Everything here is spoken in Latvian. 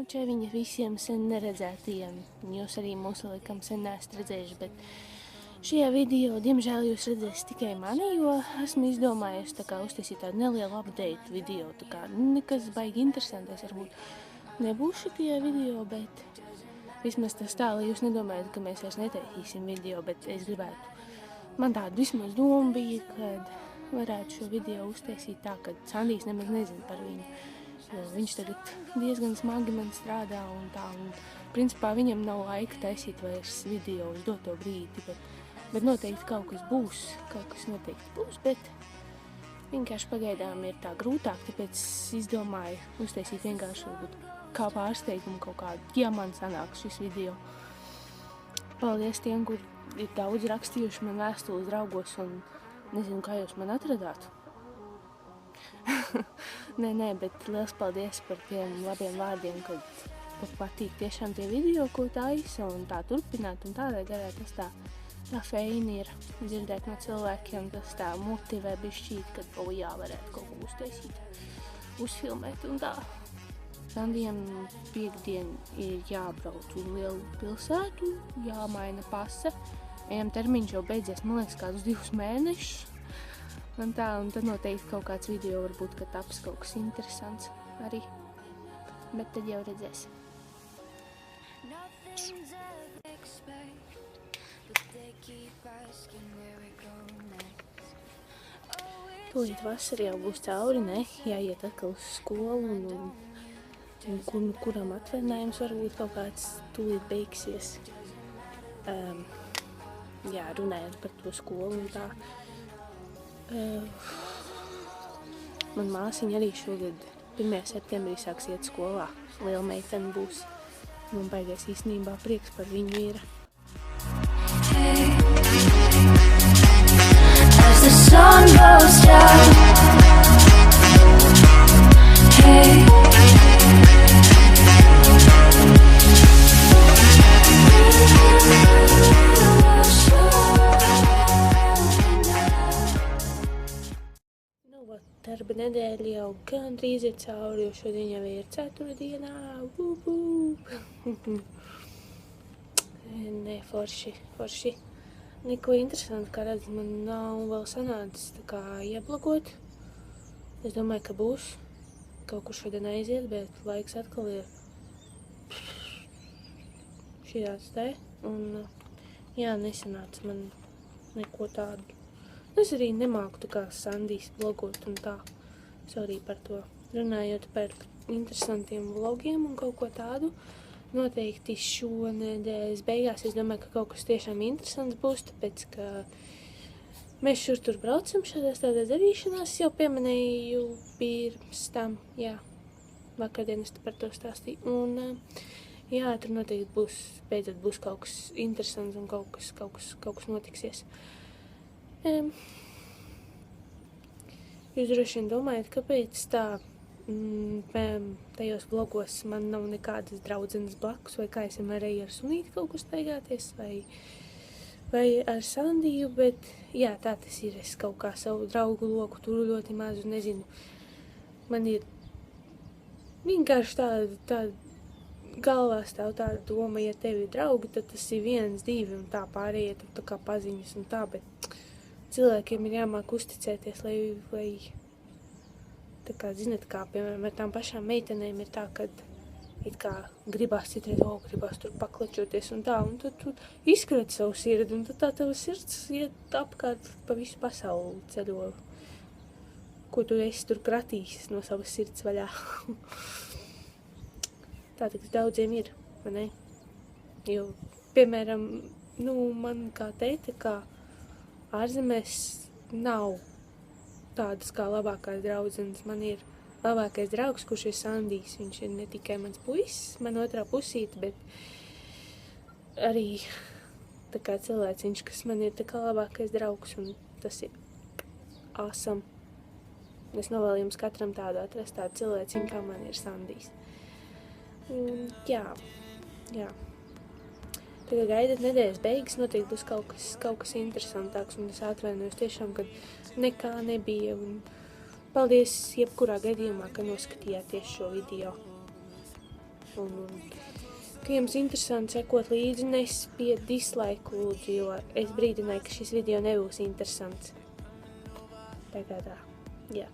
Čia viņa visiem sen neredzētajiem, jūs arī mūsu laikam sen neesat redzējuši, bet šajā video, diemžēl, jūs redzēsiet tikai mani, jo esmu izdomājusi tā kā uztaisīt tādu nelielu update video, tā kā nekas baigi interesantais varbūt nebūs šitajā video, bet vismaz tas tā, lai jūs nedomājat, ka mēs vairs netaisīsim video, bet es gribētu, man tāda vismaz doma bija, kad varētu šo video uztaisīt tā, ka Sandijs nemaz nezina par viņu. Jo viņš tagad diezgan smagi man strādā un tā, un principā viņam nav laika taisīt vairs video uz doto brīdi, bet noteikti kaut kas noteikti būs, bet vienkārši pagaidām ir tā grūtāk, tāpēc izdomāju uztaisīt vienkārši varbūt kā pārsteigumu kaut kādu, ja man sanāks šis video. Paldies tiem, kur ir daudz rakstījuši man vēstules draugos un nezinu, kā jūs man atradāt. Nē, bet liels paldies par tiem labiem vārdiem, kad patīk tiešām tie video, ko taisa un tā turpināt un tādā garā tas tā feini ir dzirdēt no cilvēkiem, tas tā motivē bišķīt, kad jā, varētu kaut ko uztaisīt, uzfilmēt un tā. Sandijam piekdien ir jābrauc uz lielu pilsētu, jāmaina pase, termiņš jau beidzies, man liekas, kādus 2 mēnešus. Un tad noteikti kaut kāds video varbūt, ka taps kaut kas interesants arī, bet tad jau redzēs. Tūlīt vasara jau būs cauri, ne? Jāiet atkal uz skolu un kuram atvaļinājums varbūt kaut kāds tūlīt beigsies. Runājot par to skolu un tā. Man māsiņa arī šogad 1. septembrī sāks iet skolā. Liela meitene būs. Man baigies īstenībā prieks par viņu ir. As the sun goes down, hey. Darba nedēļa jau gandrīz ir cauri, jo šodien jau ir 4. Nē, forši. Neko interesanti, kā redz, man nav vēl sanācis tā kā ieblokot. Es domāju, ka būs. Kaut kur šodien aiziet, bet laiks atkal ir šitās te. Un nesanāca man neko tādu. Es arī nemāku tā kā Sandijs blogot un tā. Sorry par to. Runājot par interesantiem vlogiem un kaut ko tādu, noteikti šonedēļas beigās es domāju, ka kaut kas tiešām interesants būs, tāpēc, ka mēs šur tur braucam šādās darīšanās, jau pieminēju pirms tam, vakardien es par to stāstīju. Un, tur noteikti beidzot būs kaut kas interesants un kaut kas notiksies. Jūs droši vien domājat, kāpēc tā tajos vlogos man nav nekādas draudzenes blakus, vai kā es varēju ar sunīti kaut ko staigāties, vai ar Sandiju, bet tā tas ir, es kaut kā savu draugu loku turu ļoti mazu, nezinu. Man ir vienkārši tāda galvā stāv tāda doma, ja tev ir draugi, tad tas ir 1, 2 un tā pārējie, tad tā kā paziņas un tā, bet cilvēkiem ir jāmāk uzticēties, lai tā kā, zinat, kā, piemēram, ar tām pašām meitenēm ir tā, kad it kā gribās citreiz, gribās tur paklačoties un tā, un tad tu izkrati savu sirdi, un tad tā tava sirds iet apkārt pa visu pasauli ceļo, ko tu esi tur kratījis no savas sirds vaļā. Tā tas daudziem ir, vai ne? Jo, piemēram, man kā teita, kā ārzemēs nav tādas kā labākās draudzenes. Man ir labākais draugs, kurš ir Sandijs. Viņš ir ne tikai mans puisis, man otrā pusīte, bet arī tā kā cilvēciņš, kas man ir tā kā labākais draugs, un tas ir awesome. Es novēlu jums katram tādu atrast tādu cilvēciņu, kā man ir Sandijs. Un, jā. Tagad gaidat nedēļas beigas, noteikti būs kaut kas interesantāks, un es atvainojos tiešām, ka nekā nebija. Un paldies jebkurā gadījumā, ka noskatījāties šo video. Un ka jums interesanti sekot līdzi, nespied dislike lūdzu, jo es brīdināju, ka šis video nebūs interesants. Tā kā tā, jā.